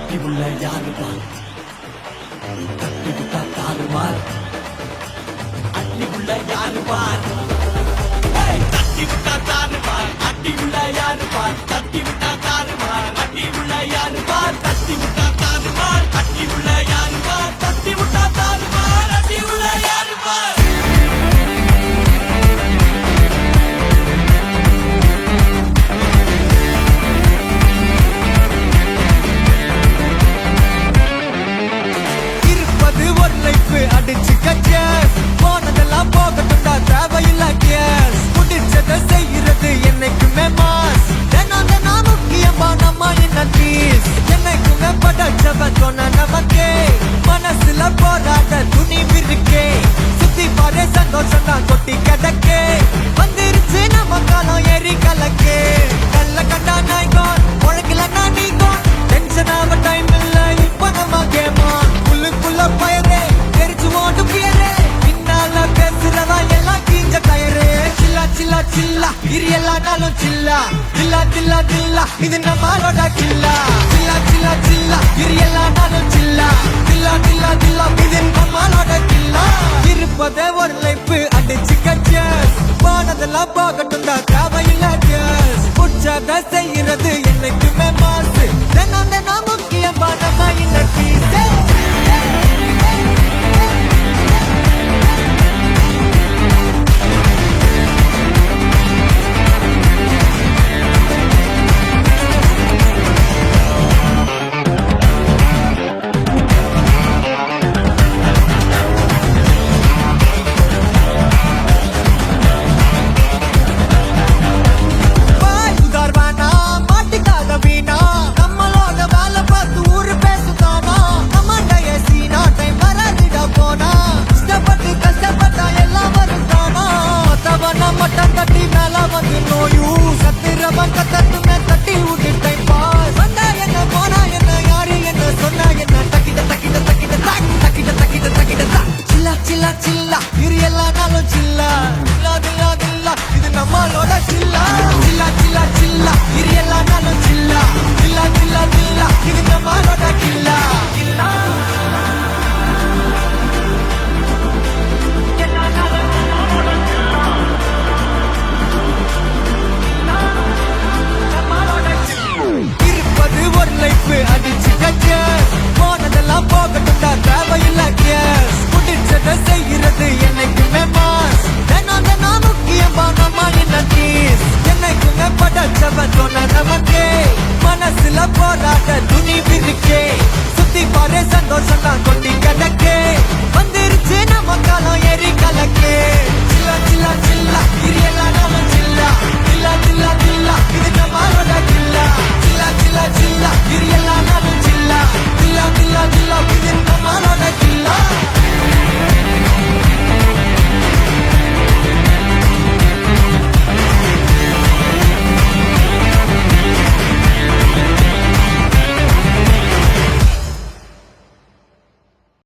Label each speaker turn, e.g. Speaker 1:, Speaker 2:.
Speaker 1: தட்டி உள்ள யாரு பார் தட்டி விட்டா தாறு மார் அட்டி உள்ள யாரு பார் தட்டி விட்டா தாறு மார் அட்டி உள்ள யாரு பார் தட்டி விட்டா தாறு மார் அட்டி உள்ள யாரு பார் தட்டி விட்டா தாறு மார் அட்டி உள்ள யாரு பார் தட்டி விட்டா தாறு மார் அட்டி உள்ள யாரு பார் அடிச்சு கச்சேஸ் போனதெல்லாம் போகட்டும்டா தேவையில்ல கேஸ் முடிச்சதை செய்யறது என்னைக்குமே மாஸ் தினம் முக்கியமா நம்ம என்ன பீஸ் என்னைக்குமே படைச்சவன் சொன்ன நமக்கே மனசுல போராட துணிவு இருக்கே சுத்தி பாரு சந்தோஷம் தான் கொட்டி கிடக்கே வந்துருச்சு நம்ம காலம் ஏறி கலக்கே நல்ல கண்டா நாய்கோன் உழைக்கலன்னா நீங்கோன் டென்ஷன் ஆக டைம் இல்ல இப்ப நம்ம கேமா புல்லுக்குள்ள பயரே எல்லானாலும் சில்லா சில்லா சில்லா சில்லா இது நம்மளோட சில்லா சில்லா சில்லா சில்லா இது எல்லானாலும் சில்லா சில்லா சில்லா சில்லா இது நம்மளோட சில்லா இருப்பதே ஒரு லைஃப் அடிச்சு கச்சேஸ் போனதெல்லாம் போகட்டும் தான் தேவையில்ல கேஸ் புடிச்சதை செய்ய